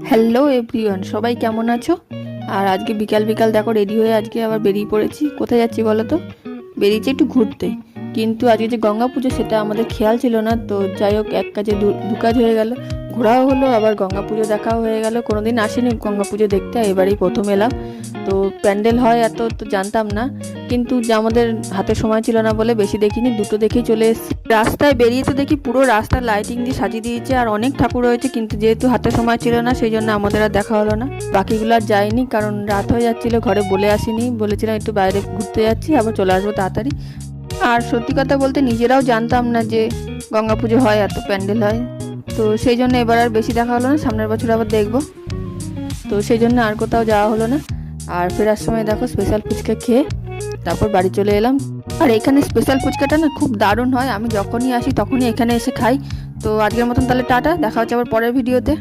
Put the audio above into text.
Hello everyone, সবাই কেমন আছো? আর আজকে বিকাল বিকাল দেখো রেডি হয়ে আজকে আবার বেরিয়ে পড়েছি। কোথায় যাচ্ছি বলো তো? বেরিয়েছি একটু ঘুরতে, কিন্তু আজকে যে গঙ্গা পুজো সেটা আমাদের খেয়াল ছিল না। তো যাই হোক, এক কাজে দু কাজ হয়ে গেল, ঘোরাও হলো আবার গঙ্গা পুজো দেখাও হয়ে গেল। কোনোদিন আসিনি গঙ্গা পুজো দেখতে, এবারেই প্রথম এলাম। তো প্যান্ডেল হয় এত তো জানতাম না, কিন্তু যে আমাদের হাতে সময় ছিল না বলে বেশি দেখিনি, দুটো দেখেই চলে এসেছি। রাস্তায় বেরিয়ে তো দেখি পুরো রাস্তা লাইটিং দিয়ে সাজিয়ে দিয়েছে আর অনেক ঠাকুর রয়েছে, কিন্তু যেহেতু হাতে সময় ছিল না সেই জন্য আমাদের আর দেখা হলো না। বাকিগুলো আর যাইনি, কারণ রাত হয়ে যাচ্ছিল, ঘরে বলে আসিনি, বলেছিলাম একটু বাইরে ঘুরতে যাচ্ছি, আবার চলে আসবো তাড়াতাড়ি। আর সত্যি কথা বলতে নিজেরাও জানতাম না যে গঙ্গা পুজো হয়, এত প্যান্ডেল হয়। তো সেই জন্য এবার আর বেশি দেখা হলো না, সামনের বছর আবার দেখবো। তো সেই জন্য আর কোথাও যাওয়া হলো না। আর ফেরার সময় দেখো স্পেশাল ফুচকা খেয়ে তারপর বাড়ি চলে এলাম। আর এখানে স্পেশাল ফুচকাটা না খুব দারুণ হয়, আমি যখনই আসি তখনই এখানে এসে খাই। তো আজকের মতন তাহলে টাটা, দেখা হচ্ছে আবার পরের ভিডিওতে।